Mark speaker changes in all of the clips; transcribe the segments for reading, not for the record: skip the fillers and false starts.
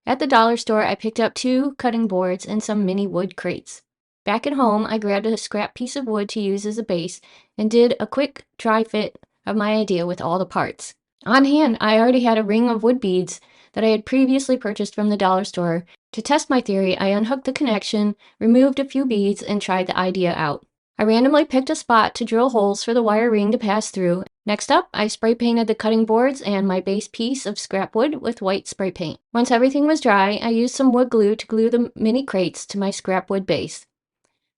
Speaker 1: At the dollar store, I picked up 2 cutting boards and some mini wood crates. Back at home, I grabbed a scrap piece of wood to use as a base and did a quick dry fit of my idea with all the parts. On hand, I already had a ring of wood beads that I had previously purchased from the dollar store. To test my theory, I unhooked the connection, removed a few beads, and tried the idea out. I randomly picked a spot to drill holes for the wire ring to pass through. Next up, I spray painted the cutting boards and my base piece of scrap wood with white spray paint. Once everything was dry, I used some wood glue to glue the mini crates to my scrap wood base.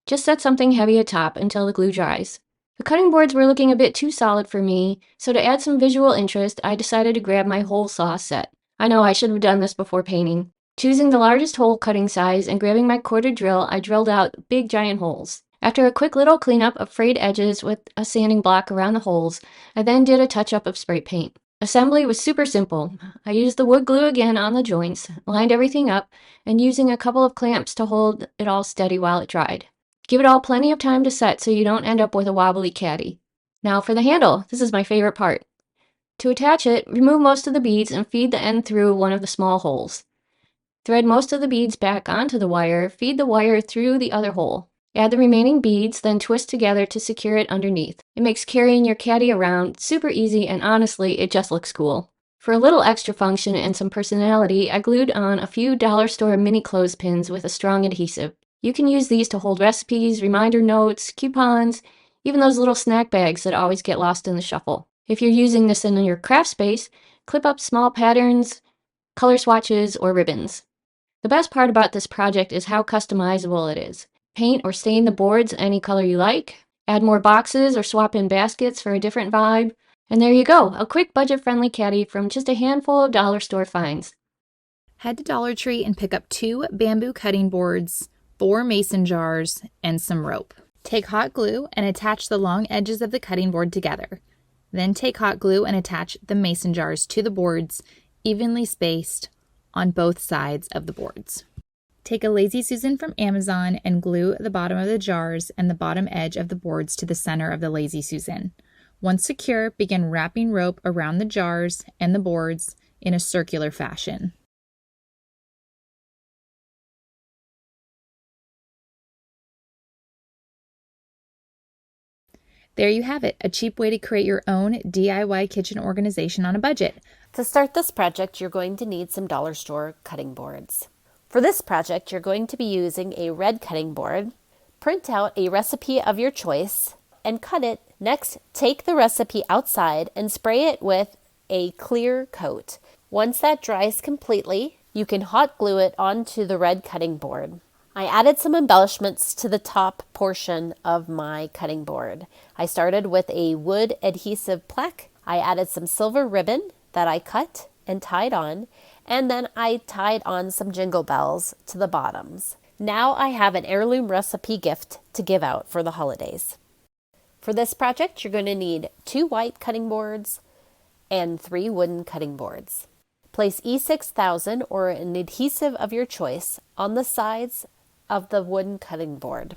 Speaker 1: Just set something heavy atop until the glue dries. The cutting boards were looking a bit too solid for me, so to add some visual interest, I decided to grab my hole saw set. I know I should have done this before painting. Choosing the largest hole cutting size and grabbing my corded drill, I drilled out big giant holes. After a quick little cleanup of frayed edges with a sanding block around the holes, I then did a touch-up of spray paint. Assembly was super simple. I used the wood glue again on the joints, lined everything up, and using a couple of clamps to hold it all steady while it dried. Give it all plenty of time to set so you don't end up with a wobbly caddy. Now for the handle. This is my favorite part. To attach it, remove most of the beads and feed the end through one of the small holes. Thread most of the beads back onto the wire, feed the wire through the other hole. Add the remaining beads, then twist together to secure it underneath. It makes carrying your caddy around super easy, and honestly, it just looks cool. For a little extra function and some personality, I glued on a few dollar store mini clothespins with a strong adhesive. You can use these to hold recipes, reminder notes, coupons, even those little snack bags that always get lost in the shuffle. If you're using this in your craft space, clip up small patterns, color swatches, or ribbons. The best part about this project is how customizable it is. Paint or stain the boards any color you like, add more boxes or swap in baskets for a different vibe, and there you go, a quick budget-friendly caddy from just a handful of dollar store finds.
Speaker 2: Head to Dollar Tree and pick up 2 bamboo cutting boards, 4 mason jars, and some rope. Take hot glue and attach the long edges of the cutting board together. Then take hot glue and attach the mason jars to the boards, evenly spaced on both sides of the boards. Take a Lazy Susan from Amazon and glue the bottom of the jars and the bottom edge of the boards to the center of the Lazy Susan. Once secure, begin wrapping rope around the jars and the boards in a circular fashion. There you have it, a cheap way to create your own DIY kitchen organization on a budget.
Speaker 3: To start this project, you're going to need some dollar store cutting boards. For this project, you're going to be using a red cutting board. Print out a recipe of your choice and cut it. Next, take the recipe outside and spray it with a clear coat. Once that dries completely, you can hot glue it onto the red cutting board. I added some embellishments to the top portion of my cutting board. I started with a wood adhesive plaque. I added some silver ribbon that I cut and tied on, and then I tied on some jingle bells to the bottoms. Now I have an heirloom recipe gift to give out for the holidays. For this project, you're going to need 2 white cutting boards and 3 wooden cutting boards. Place E6000 or an adhesive of your choice on the sides of the wooden cutting board.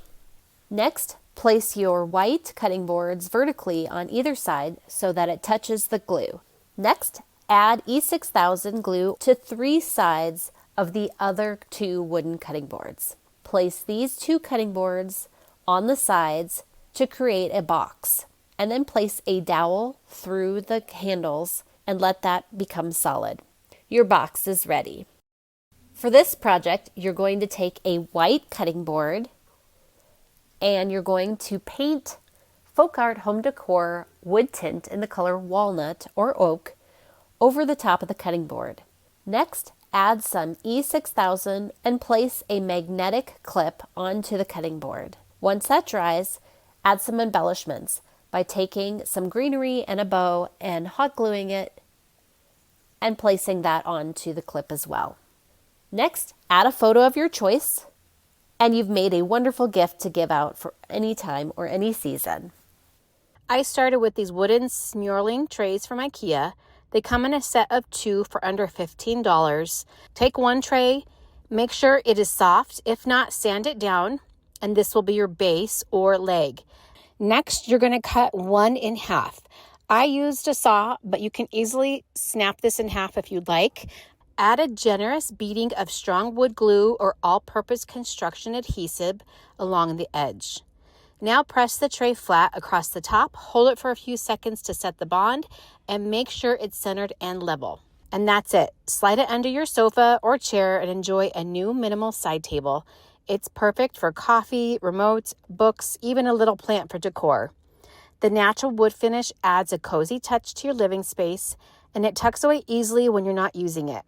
Speaker 3: Next, place your white cutting boards vertically on either side so that it touches the glue. Next, add E6000 glue to 3 sides of the other 2 wooden cutting boards. Place these 2 cutting boards on the sides to create a box, and then place a dowel through the handles and let that become solid. Your box is ready. For this project, you're going to take a white cutting board and you're going to paint Folk Art Home Decor wood tint in the color walnut or oak over the top of the cutting board. Next, add some E6000 and place a magnetic clip onto the cutting board. Once that dries, add some embellishments by taking some greenery and a bow and hot gluing it and placing that onto the clip as well. Next, add a photo of your choice, and you've made a wonderful gift to give out for any time or any season.
Speaker 2: I started with these wooden smurling trays from IKEA. They come in a set of 2 for under $15. Take 1 tray, make sure it is soft. If not, sand it down, and this will be your base or leg. Next, you're going to cut 1 in half. I used a saw, but you can easily snap this in half if you'd like. Add a generous beading of strong wood glue or all-purpose construction adhesive along the edge. Now press the tray flat across the top, hold it for a few seconds to set the bond, and make sure it's centered and level. And that's it. Slide it under your sofa or chair and enjoy a new minimal side table. It's perfect for coffee, remotes, books, even a little plant for decor. The natural wood finish adds a cozy touch to your living space, and it tucks away easily when you're not using it.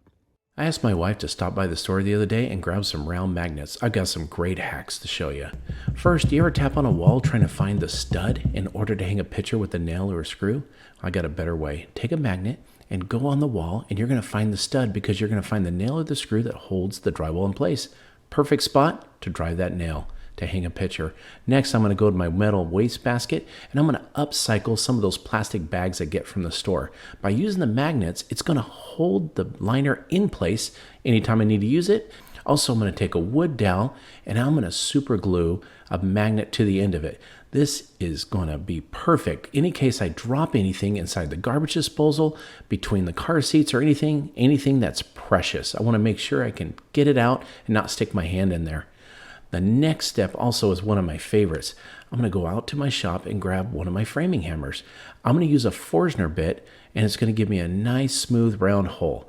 Speaker 4: I asked my wife to stop by the store the other day and grab some round magnets. I've got some great hacks to show you. First, do you ever tap on a wall trying to find the stud in order to hang a picture with a nail or a screw? I got a better way. Take a magnet and go on the wall, and you're going to find the stud because you're going to find the nail or the screw that holds the drywall in place. Perfect spot to drive that nail to hang a picture. Next, I'm going to go to my metal waste basket and I'm going to upcycle some of those plastic bags I get from the store. By using the magnets, it's going to hold the liner in place anytime I need to use it. Also, I'm going to take a wood dowel and I'm going to super glue a magnet to the end of it. This is going to be perfect. In case I drop anything inside the garbage disposal, between the car seats or anything that's precious. I want to make sure I can get it out and not stick my hand in there. The next step also is one of my favorites. I'm going to go out to my shop and grab one of my framing hammers. I'm going to use a Forstner bit and it's going to give me a nice smooth round hole.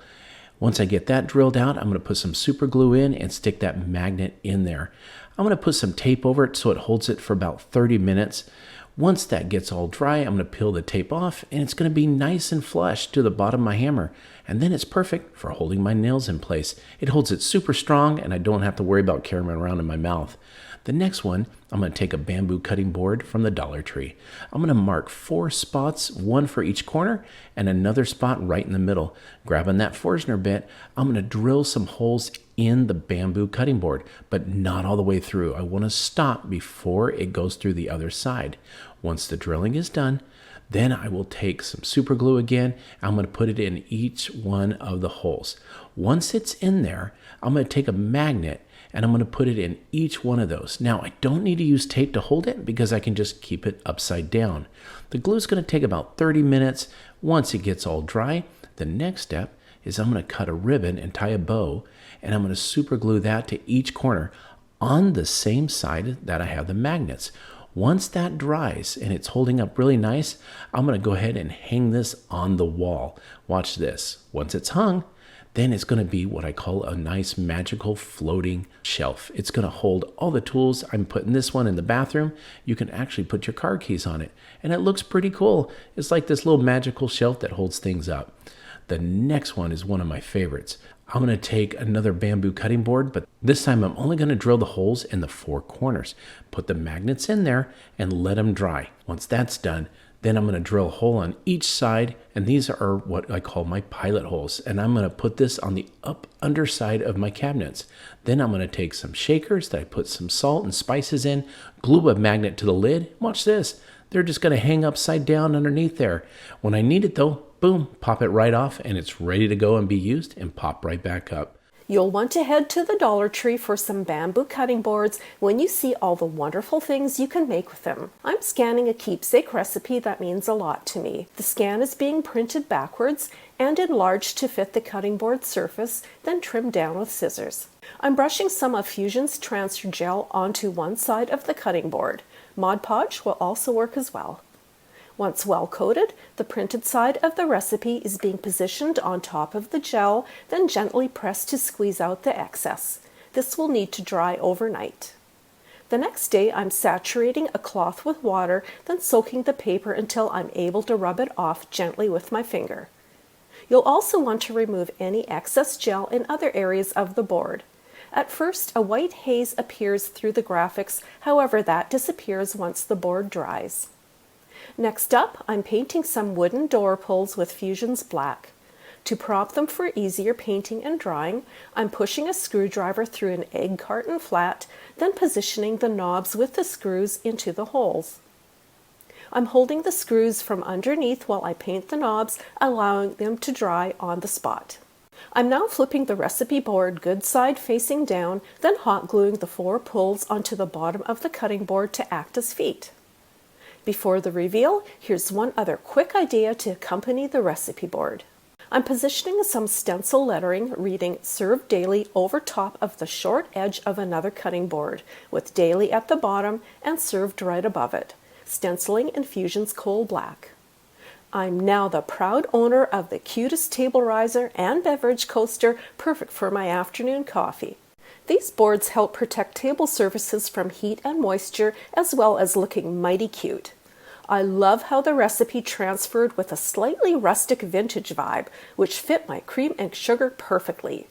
Speaker 4: Once I get that drilled out, I'm going to put some super glue in and stick that magnet in there. I'm going to put some tape over it so it holds it for about 30 minutes. Once that gets all dry, I'm going to peel the tape off and it's going to be nice and flush to the bottom of my hammer. And then it's perfect for holding my nails in place. It holds it super strong and I don't have to worry about carrying it around in my mouth. The next one, I'm going to take a bamboo cutting board from the Dollar Tree. I'm going to mark 4 spots, one for each corner and another spot right in the middle. Grabbing that Forstner bit, I'm going to drill some holes in the bamboo cutting board, but not all the way through. I want to stop before it goes through the other side. Once the drilling is done, then I will take some super glue again. I'm going to put it in each one of the holes. Once it's in there, I'm going to take a magnet and I'm going to put it in each one of those. Now, I don't need to use tape to hold it because I can just keep it upside down. The glue is going to take about 30 minutes. Once it gets all dry, the next step is I'm going to cut a ribbon and tie a bow, and I'm going to super glue that to each corner on the same side that I have the magnets. Once that dries and it's holding up really nice, I'm going to go ahead and hang this on the wall. Watch this. Once it's hung, then it's going to be what I call a nice magical floating shelf. It's going to hold all the tools. I'm putting this one in the bathroom. You can actually put your car keys on it, and it looks pretty cool. It's like this little magical shelf that holds things up. The next one is one of my favorites. I'm going to take another bamboo cutting board, but this time I'm only going to drill the holes in the 4 corners. Put the magnets in there and let them dry. Once that's done, then I'm going to drill a hole on each side, and these are what I call my pilot holes. And I'm going to put this on the underside of my cabinets. Then I'm going to take some shakers that I put some salt and spices in, glue a magnet to the lid. Watch this. They're just going to hang upside down underneath there. When I need it though, boom, pop it right off and it's ready to go and be used and pop right back up.
Speaker 5: You'll want to head to the Dollar Tree for some bamboo cutting boards when you see all the wonderful things you can make with them. I'm scanning a keepsake recipe that means a lot to me. The scan is being printed backwards and enlarged to fit the cutting board surface, then trimmed down with scissors. I'm brushing some of Fusion's transfer gel onto one side of the cutting board. Mod Podge will also work as well. Once well coated, the printed side of the recipe is being positioned on top of the gel, then gently pressed to squeeze out the excess. This will need to dry overnight. The next day, I'm saturating a cloth with water, then soaking the paper until I'm able to rub it off gently with my finger. You'll also want to remove any excess gel in other areas of the board. At first, a white haze appears through the graphics, however, that disappears once the board dries. Next up, I'm painting some wooden door pulls with Fusion's black. To prop them for easier painting and drying, I'm pushing a screwdriver through an egg carton flat, then positioning the knobs with the screws into the holes. I'm holding the screws from underneath while I paint the knobs, allowing them to dry on the spot. I'm now flipping the recipe board good side facing down, then hot gluing the 4 pulls onto the bottom of the cutting board to act as feet. Before the reveal, here's one other quick idea to accompany the recipe board. I'm positioning some stencil lettering reading "Serve Daily" over top of the short edge of another cutting board, with "Daily" at the bottom and "Served" right above it, stenciling in Fusion's Coal Black. I'm now the proud owner of the cutest table riser and beverage coaster, perfect for my afternoon coffee. These boards help protect table surfaces from heat and moisture, as well as looking mighty cute. I love how the recipe transferred with a slightly rustic vintage vibe, which fit my cream and sugar perfectly.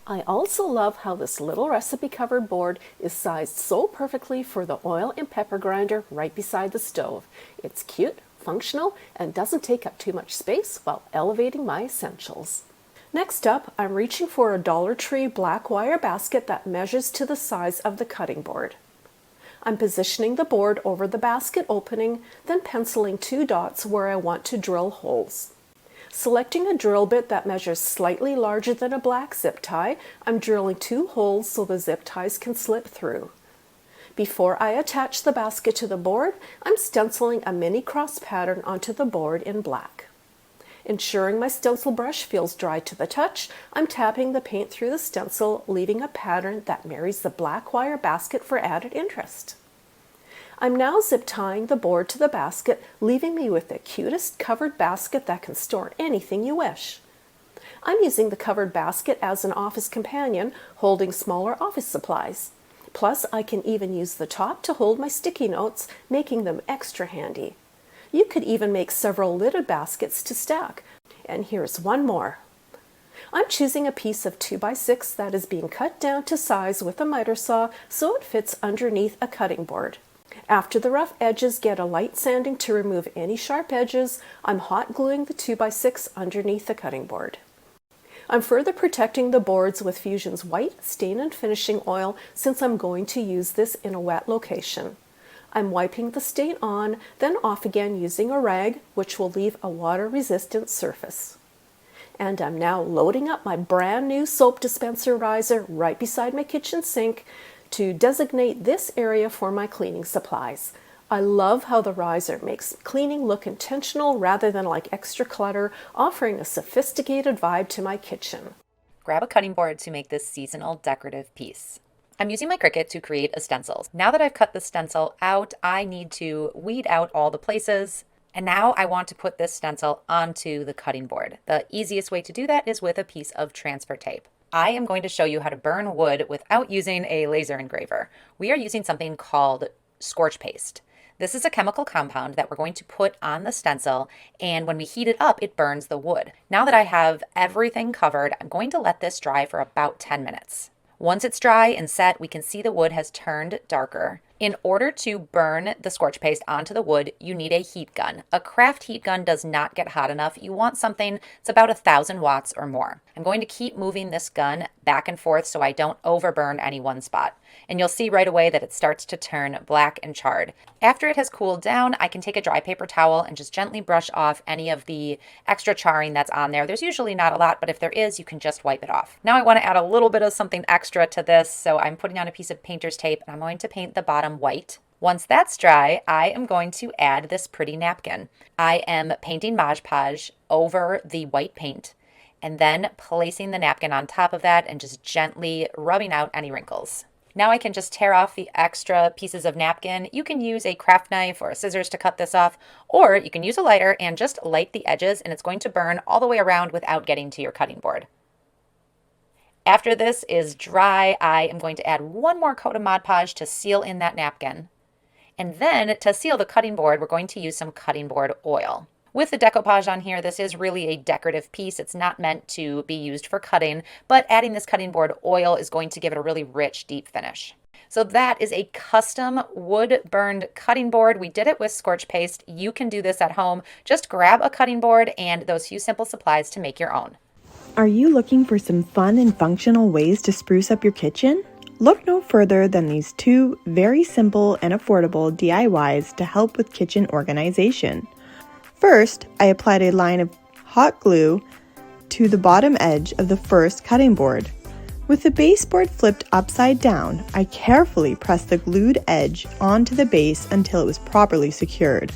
Speaker 5: I also love how this little recipe covered board is sized so perfectly for the oil and pepper grinder right beside the stove. It's cute, functional, and doesn't take up too much space while elevating my essentials. Next up, I'm reaching for a Dollar Tree black wire basket that measures to the size of the cutting board. I'm positioning the board over the basket opening, then penciling 2 dots where I want to drill holes. Selecting a drill bit that measures slightly larger than a black zip tie, I'm drilling 2 holes so the zip ties can slip through. Before I attach the basket to the board, I'm stenciling a mini cross pattern onto the board in black. Ensuring my stencil brush feels dry to the touch, I'm tapping the paint through the stencil, leaving a pattern that marries the black wire basket for added interest. I'm now zip tying the board to the basket, leaving me with the cutest covered basket that can store anything you wish. I'm using the covered basket as an office companion, holding smaller office supplies. Plus, I can even use the top to hold my sticky notes, making them extra handy. You could even make several lidded baskets to stack. And here's one more. I'm choosing a piece of 2x6 that is being cut down to size with a miter saw so it fits underneath a cutting board. After the rough edges get a light sanding to remove any sharp edges, I'm hot gluing the 2x6 underneath the cutting board. I'm further protecting the boards with Fusion's white stain and finishing oil since I'm going to use this in a wet location. I'm wiping the stain on, then off again using a rag, which will leave a water-resistant surface. And I'm now loading up my brand new soap dispenser riser right beside my kitchen sink to designate this area for my cleaning supplies. I love how the riser makes cleaning look intentional rather than like extra clutter, offering a sophisticated vibe to my kitchen.
Speaker 6: Grab a cutting board to make this seasonal decorative piece. I'm using my Cricut to create a stencil. Now that I've cut the stencil out, I need to weed out all the places. And now I want to put this stencil onto the cutting board. The easiest way to do that is with a piece of transfer tape. I am going to show you how to burn wood without using a laser engraver. We are using something called scorch paste. This is a chemical compound that we're going to put on the stencil, and when we heat it up, it burns the wood. Now that I have everything covered, I'm going to let this dry for about 10 minutes. Once it's dry and set, we can see the wood has turned darker. In order to burn the scorch paste onto the wood, you need a heat gun. A craft heat gun does not get hot enough. You want something that's about 1,000 watts or more. I'm going to keep moving this gun back and forth so I don't overburn any one spot. And you'll see right away that it starts to turn black and charred. After it has cooled down, I can take a dry paper towel and just gently brush off any of the extra charring that's on there. There's usually not a lot, but if there is, you can just wipe it off. Now I want to add a little bit of something extra to this, so I'm putting on a piece of painter's tape and I'm going to paint the bottom white. Once that's dry, I am going to add this pretty napkin. I am painting Mod Podge over the white paint and then placing the napkin on top of that and just gently rubbing out any wrinkles. Now I can just tear off the extra pieces of napkin. You can use a craft knife or a scissors to cut this off, or you can use a lighter and just light the edges and it's going to burn all the way around without getting to your cutting board. After this is dry, I am going to add one more coat of Mod Podge to seal in that napkin. And then to seal the cutting board, we're going to use some cutting board oil. With the decoupage on here, this is really a decorative piece. It's not meant to be used for cutting, but adding this cutting board oil is going to give it a really rich, deep finish. So that is a custom wood-burned cutting board. We did it with scorch paste. You can do this at home. Just grab a cutting board and those few simple supplies to make your own.
Speaker 7: Are you looking for some fun and functional ways to spruce up your kitchen? Look no further than these 2 very simple and affordable DIYs to help with kitchen organization. First, I applied a line of hot glue to the bottom edge of the first cutting board. With the baseboard flipped upside down, I carefully pressed the glued edge onto the base until it was properly secured.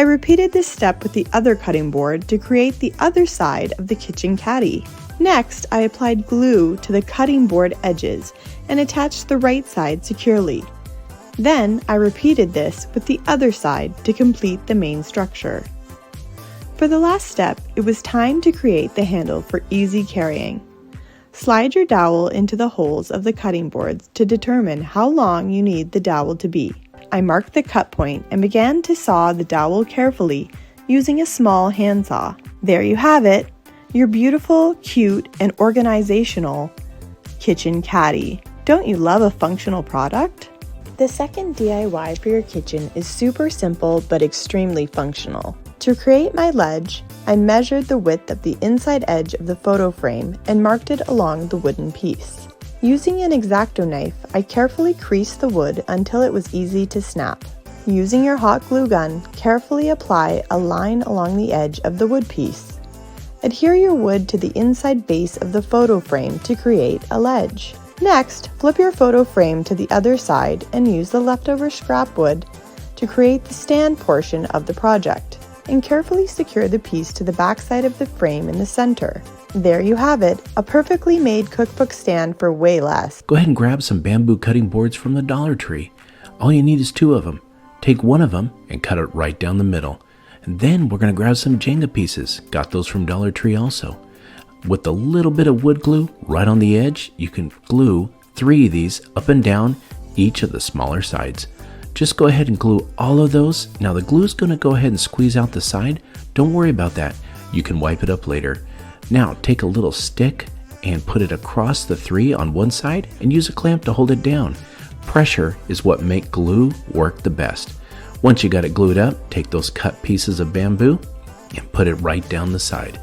Speaker 7: I repeated this step with the other cutting board to create the other side of the kitchen caddy. Next, I applied glue to the cutting board edges and attached the right side securely. Then, I repeated this with the other side to complete the main structure. For the last step, it was time to create the handle for easy carrying. Slide your dowel into the holes of the cutting boards to determine how long you need the dowel to be. I marked the cut point and began to saw the dowel carefully using a small handsaw. There you have it, your beautiful, cute, and organizational kitchen caddy. Don't you love a functional product? The second DIY for your kitchen is super simple but extremely functional. To create my ledge, I measured the width of the inside edge of the photo frame and marked it along the wooden piece. Using an X-Acto knife, I carefully creased the wood until it was easy to snap. Using your hot glue gun, carefully apply a line along the edge of the wood piece. Adhere your wood to the inside base of the photo frame to create a ledge. Next, flip your photo frame to the other side and use the leftover scrap wood to create the stand portion of the project, and carefully secure the piece to the back side of the frame in the center. There you have it, a perfectly made cookbook stand for way less.
Speaker 4: Go ahead and grab some bamboo cutting boards from the Dollar Tree. All you need is 2 of them. Take one of them and cut it right down the middle. And then we're going to grab some Jenga pieces. Got those from Dollar Tree also. With a little bit of wood glue right on the edge, you can glue 3 of these up and down each of the smaller sides. Just go ahead and glue all of those. Now the glue is going to go ahead and squeeze out the side. Don't worry about that. You can wipe it up later. Now take a little stick and put it across the 3 on one side and use a clamp to hold it down. Pressure is what makes glue work the best. Once you got it glued up, take those cut pieces of bamboo and put it right down the side.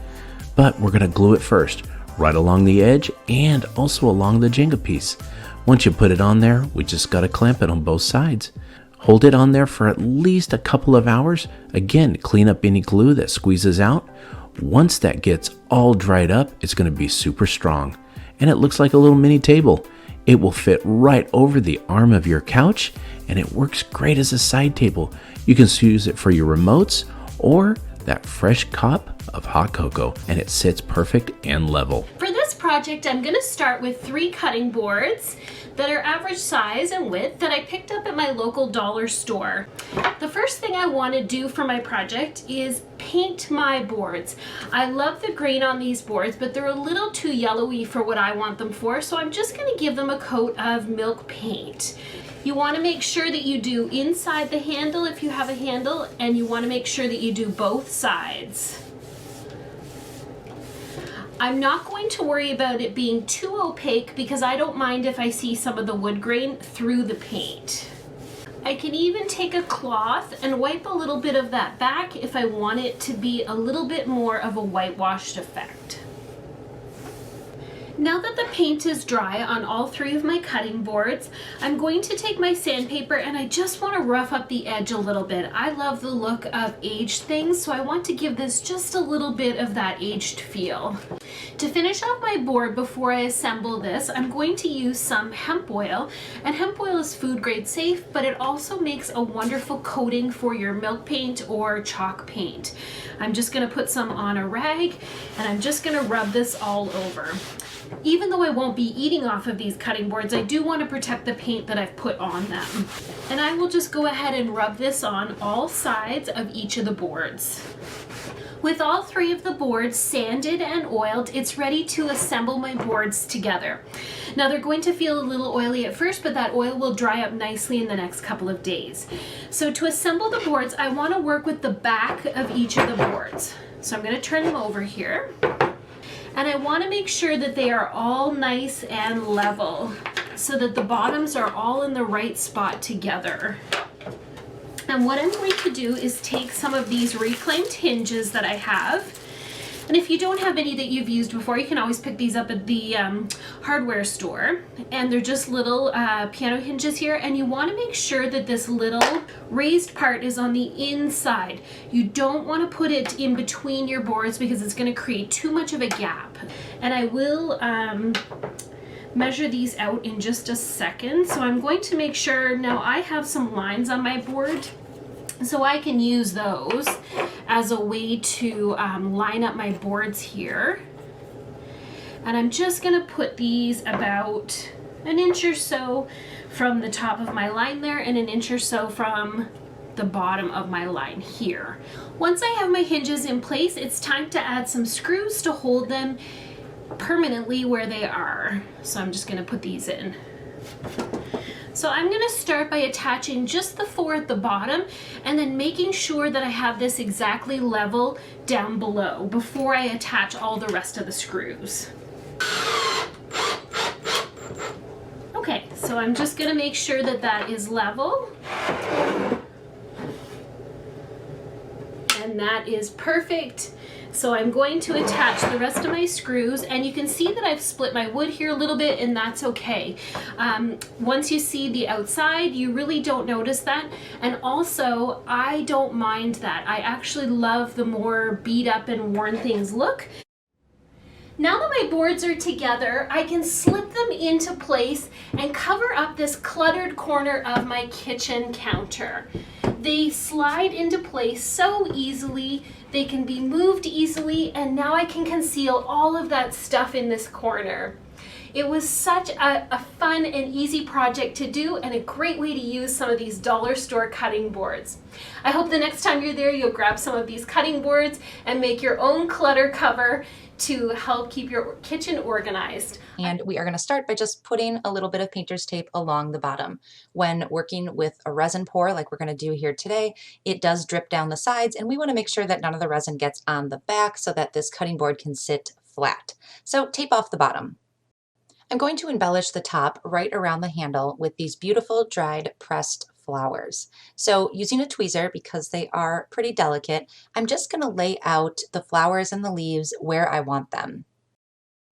Speaker 4: But we're going to glue it first, right along the edge and also along the Jenga piece. Once you put it on there, we just got to clamp it on both sides. Hold it on there for at least a couple of hours. Again, clean up any glue that squeezes out. Once that gets all dried up, it's going to be super strong. And it looks like a little mini table. It will fit right over the arm of your couch, and it works great as a side table. You can use it for your remotes or that fresh cup of hot cocoa, and it sits perfect and level.
Speaker 1: For this project, I'm going to start with 3 cutting boards that are average size and width that I picked up at my local dollar store. The first thing I want to do for my project is paint my boards. I love the grain on these boards, but they're a little too yellowy for what I want them for, so I'm just going to give them a coat of milk paint. You want to make sure that you do inside the handle if you have a handle, and you want to make sure that you do both sides. I'm not going to worry about it being too opaque because I don't mind if I see some of the wood grain through the paint. I can even take a cloth and wipe a little bit of that back if I want it to be a little bit more of a whitewashed effect. Now that the paint is dry on all 3 of my cutting boards, I'm going to take my sandpaper and I just want to rough up the edge a little bit. I love the look of aged things, so I want to give this just a little bit of that aged feel. To finish off my board before I assemble this, I'm going to use some hemp oil. And hemp oil is food grade safe, but it also makes a wonderful coating for your milk paint or chalk paint. I'm just going to put some on a rag and I'm just going to rub this all over. Even though I won't be eating off of these cutting boards, I do want to protect the paint that I've put on them. And I will just go ahead and rub this on all sides of each of the boards. With all 3 of the boards sanded and oiled, it's ready to assemble my boards together. Now they're going to feel a little oily at first, but that oil will dry up nicely in the next couple of days. So to assemble the boards, I want to work with the back of each of the boards. So I'm going to turn them over here. And I want to make sure that they are all nice and level so that the bottoms are all in the right spot together. And what I'm going to do is take some of these reclaimed hinges that I have. And if you don't have any that you've used before, you can always pick these up at the hardware store. And they're just little piano hinges here. And you want to make sure that this little raised part is on the inside. You don't want to put it in between your boards because it's going to create too much of a gap. And I will measure these out in just a second. So I'm going to make sure, now I have some lines on my board
Speaker 8: So I can use those as a way to line up my boards here. And I'm just gonna put these about an inch or so from the top of my line there and an inch or so from the bottom of my line here. Once I have my hinges in place, it's time to add some screws to hold them permanently where they are. So I'm just gonna put these in. So I'm gonna start by attaching just the 4 at the bottom and then making sure that I have this exactly level down below before I attach all the rest of the screws. Okay, so I'm just gonna make sure that that is level. And that is perfect. So I'm going to attach the rest of my screws, and you can see that I've split my wood here a little bit, and that's okay. Once you see the outside, you really don't notice that. And also, I don't mind that. I actually love the more beat up and worn things look. Now that my boards are together, I can slip them into place and cover up this cluttered corner of my kitchen counter. They slide into place so easily, they can be moved easily, and now I can conceal all of that stuff in this corner. It was such a fun and easy project to do, and a great way to use some of these dollar store cutting boards. I hope the next time you're there, you'll grab some of these cutting boards and make your own clutter cover to help keep your kitchen organized.
Speaker 6: And we are going to start by just putting a little bit of painter's tape along the bottom. When working with a resin pour like we're going to do here today, it does drip down the sides, and we want to make sure that none of the resin gets on the back so that this cutting board can sit flat. So tape off the bottom. I'm going to embellish the top right around the handle with these beautiful dried pressed flowers. So using a tweezer, because they are pretty delicate, I'm just going to lay out the flowers and the leaves where I want them.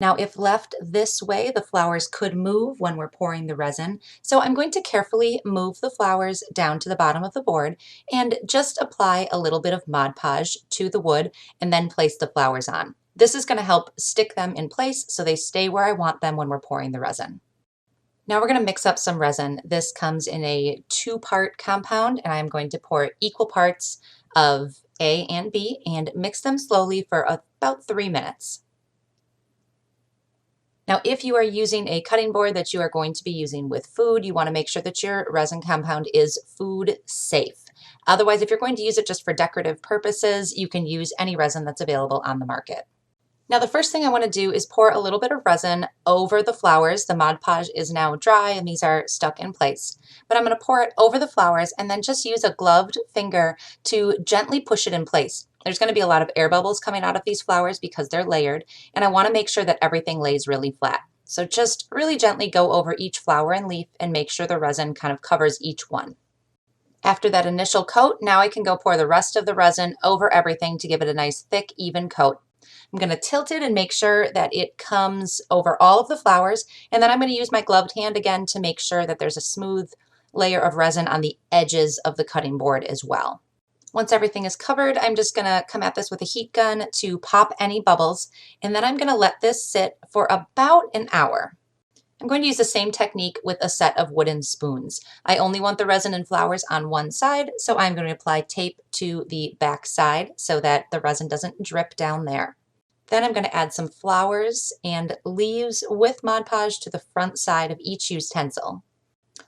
Speaker 6: Now, if left this way, the flowers could move when we're pouring the resin. So I'm going to carefully move the flowers down to the bottom of the board and just apply a little bit of Mod Podge to the wood and then place the flowers on. This is going to help stick them in place so they stay where I want them when we're pouring the resin. Now we're going to mix up some resin. This comes in a 2-part compound, and I'm going to pour equal parts of A and B and mix them slowly for about 3 minutes. Now, if you are using a cutting board that you are going to be using with food, you want to make sure that your resin compound is food safe. Otherwise, if you're going to use it just for decorative purposes, you can use any resin that's available on the market. Now, the first thing I want to do is pour a little bit of resin over the flowers. The Mod Podge is now dry and these are stuck in place. But I'm going to pour it over the flowers and then just use a gloved finger to gently push it in place. There's going to be a lot of air bubbles coming out of these flowers because they're layered, and I want to make sure that everything lays really flat. So just really gently go over each flower and leaf and make sure the resin kind of covers each one. After that initial coat, now I can go pour the rest of the resin over everything to give it a nice thick, even coat. I'm going to tilt it and make sure that it comes over all of the flowers, and then I'm going to use my gloved hand again to make sure that there's a smooth layer of resin on the edges of the cutting board as well. Once everything is covered, I'm just going to come at this with a heat gun to pop any bubbles, and then I'm going to let this sit for about an hour. I'm going to use the same technique with a set of wooden spoons. I only want the resin and flowers on one side, so I'm going to apply tape to the back side so that the resin doesn't drip down there. Then I'm going to add some flowers and leaves with Mod Podge to the front side of each utensil.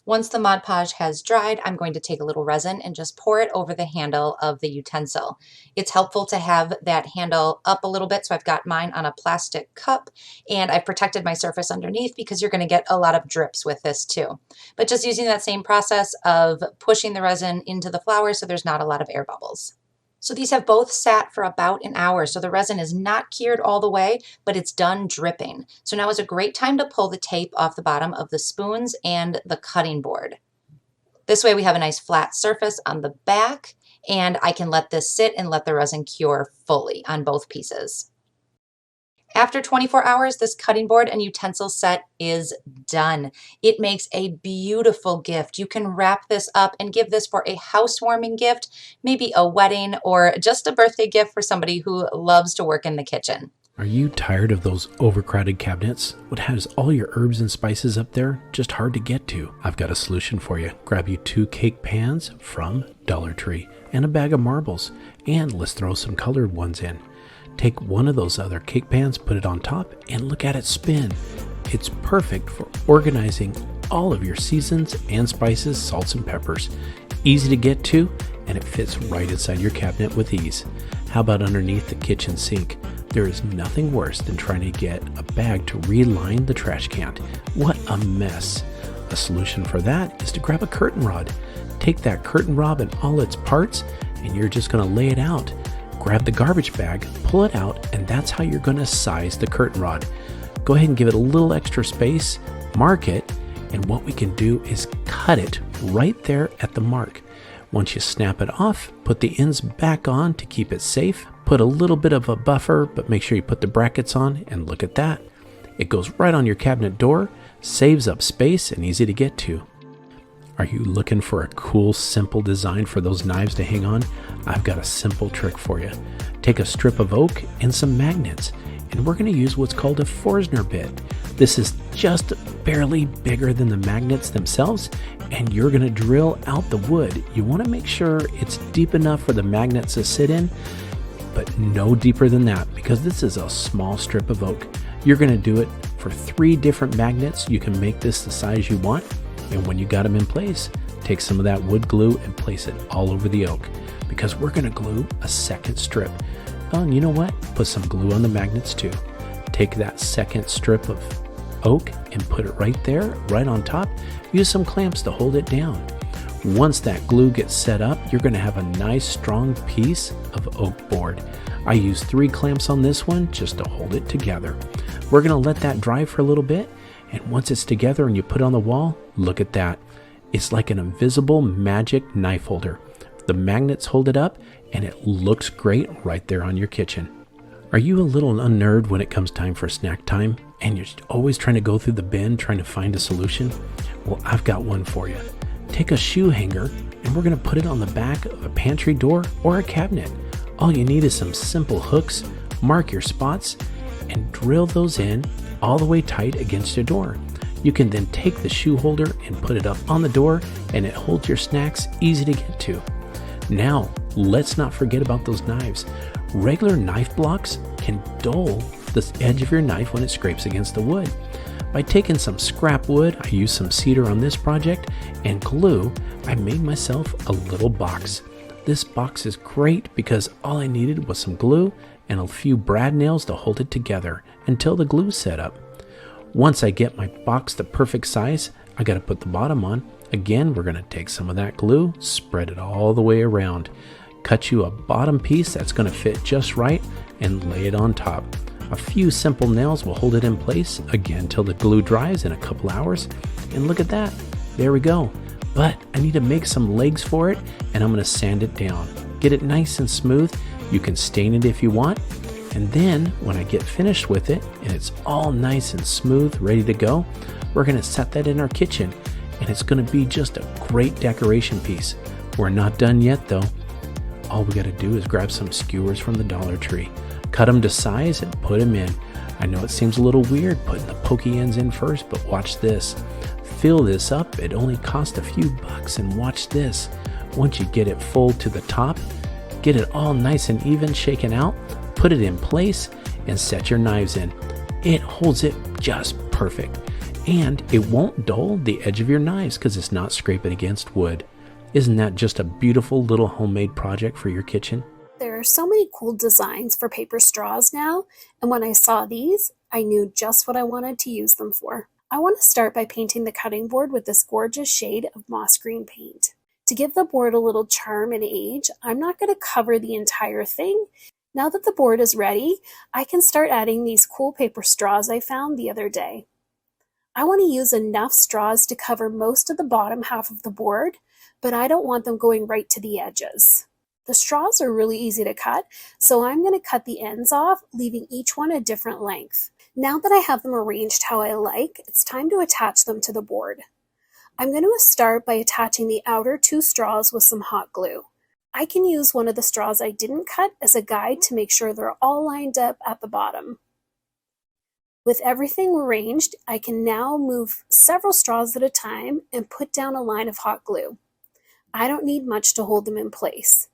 Speaker 6: Once the Mod Podge has dried, I'm going to take a little resin and just pour it over the handle of the utensil. It's helpful to have that handle up a little bit, so I've got mine on a plastic cup, and I've protected my surface underneath because you're going to get a lot of drips with this too. But just using that same process of pushing the resin into the flowers so there's not a lot of air bubbles. So these have both sat for about an hour, so the resin is not cured all the way, but it's done dripping. So now is a great time to pull the tape off the bottom of the spoons and the cutting board. This way we have a nice flat surface on the back, and I can let this sit and let the resin cure fully on both pieces. After 24 hours, this cutting board and utensil set is done. It makes a beautiful gift. You can wrap this up and give this for a housewarming gift, maybe a wedding, or just a birthday gift for somebody who loves to work in the kitchen.
Speaker 4: Are you tired of those overcrowded cabinets? What has all your herbs and spices up there just hard to get to? I've got a solution for you. Grab you 2 cake pans from Dollar Tree. and a bag of marbles, and let's throw some colored ones in. Take one of those other cake pans, put it on top, and look at it spin. It's perfect for organizing all of your seasons and spices, salts and peppers. Easy to get to, and it fits right inside your cabinet with ease. How about underneath the kitchen sink? There is nothing worse than trying to get a bag to reline the trash can. What a mess. A solution for that is to grab a curtain rod. Take that curtain rod and all its parts, and you're just going to lay it out. Grab the garbage bag, pull it out, and that's how you're going to size the curtain rod. Go ahead and give it a little extra space, mark it, and what we can do is cut it right there at the mark. Once you snap it off, put the ends back on to keep it safe. Put a little bit of a buffer, but make sure you put the brackets on, and look at that. It goes right on your cabinet door, saves up space, and easy to get to. Are you looking for a cool, simple design for those knives to hang on? I've got a simple trick for you. Take a strip of oak and some magnets, and we're going to use what's called a Forstner bit. This is just barely bigger than the magnets themselves, and you're going to drill out the wood. You want to make sure it's deep enough for the magnets to sit in, but no deeper than that, because this is a small strip of oak. You're going to do it for 3 different magnets. You can make this the size you want, and when you got them in place, take some of that wood glue and place it all over the oak, because we're going to glue a second strip. Oh, and you know what? Put some glue on the magnets too. Take that second strip of oak and put it right there, right on top. Use some clamps to hold it down. Once that glue gets set up, you're going to have a nice strong piece of oak board. I use 3 clamps on this one just to hold it together. We're going to let that dry for a little bit, and once it's together and you put it on the wall, look at that. It's like an invisible magic knife holder. The magnets hold it up, and it looks great right there on your kitchen. Are you a little unnerd when it comes time for snack time, and you're always trying to go through the bin trying to find a solution? Well, I've got one for you. Take a shoe hanger, and we're going to put it on the back of a pantry door or a cabinet. All you need is some simple hooks, mark your spots, and drill those in all the way tight against your door. You can then take the shoe holder and put it up on the door, and it holds your snacks easy to get to. Now, let's not forget about those knives. Regular knife blocks can dull the edge of your knife when it scrapes against the wood. By taking some scrap wood, I used some cedar on this project, and glue, I made myself a little box. This box is great because all I needed was some glue and a few brad nails to hold it together until the glue set up. Once I get my box the perfect size, I got to put the bottom on. Again, we're going to take some of that glue, spread it all the way around, cut you a bottom piece that's going to fit just right, and lay it on top. A few simple nails will hold it in place, again, till the glue dries in a couple hours. And look at that. There we go. But I need to make some legs for it, and I'm going to sand it down. Get it nice and smooth. You can stain it if you want. And then when I get finished with it, and it's all nice and smooth, ready to go, we're going to set that in our kitchen. And it's going to be just a great decoration piece. We're not done yet though. All we got to do is grab some skewers from the Dollar Tree, cut them to size and put them in. I know it seems a little weird putting the pokey ends in first, but watch this. Fill this up, it only costs a few bucks, and watch this. Once you get it full to the top, get it all nice and even shaken out, put it in place, and set your knives in. It holds it just perfect. And it won't dull the edge of your knives because it's not scraping against wood. Isn't that just a beautiful little homemade project for your kitchen?
Speaker 9: There are so many cool designs for paper straws now, and when I saw these, I knew just what I wanted to use them for. I want to start by painting the cutting board with this gorgeous shade of moss green paint. To give the board a little charm and age, I'm not going to cover the entire thing. Now that the board is ready, I can start adding these cool paper straws I found the other day. I want to use enough straws to cover most of the bottom half of the board, but I don't want them going right to the edges. The straws are really easy to cut, so I'm going to cut the ends off, leaving each one a different length. Now that I have them arranged how I like, it's time to attach them to the board. I'm going to start by attaching the outer 2 straws with some hot glue. I can use one of the straws I didn't cut as a guide to make sure they're all lined up at the bottom. With everything arranged, I can now move several straws at a time and put down a line of hot glue. I don't need much to hold them in place.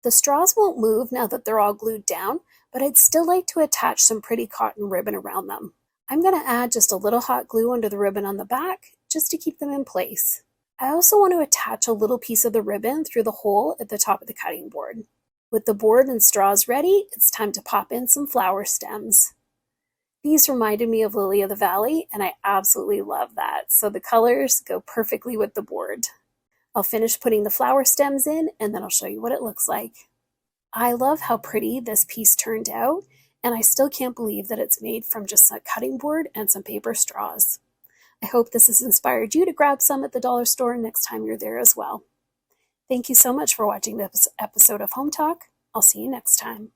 Speaker 9: The straws won't move now that they're all glued down, but I'd still like to attach some pretty cotton ribbon around them. I'm going to add just a little hot glue under the ribbon on the back just to keep them in place. I also want to attach a little piece of the ribbon through the hole at the top of the cutting board. With the board and straws ready, it's time to pop in some flower stems. These reminded me of Lily of the Valley, and I absolutely love that, so the colors go perfectly with the board. I'll finish putting the flower stems in, and then I'll show you what it looks like. I love how pretty this piece turned out, and I still can't believe that it's made from just a cutting board and some paper straws. I hope this has inspired you to grab some at the dollar store next time you're there as well. Thank you so much for watching this episode of Home Talk. I'll see you next time.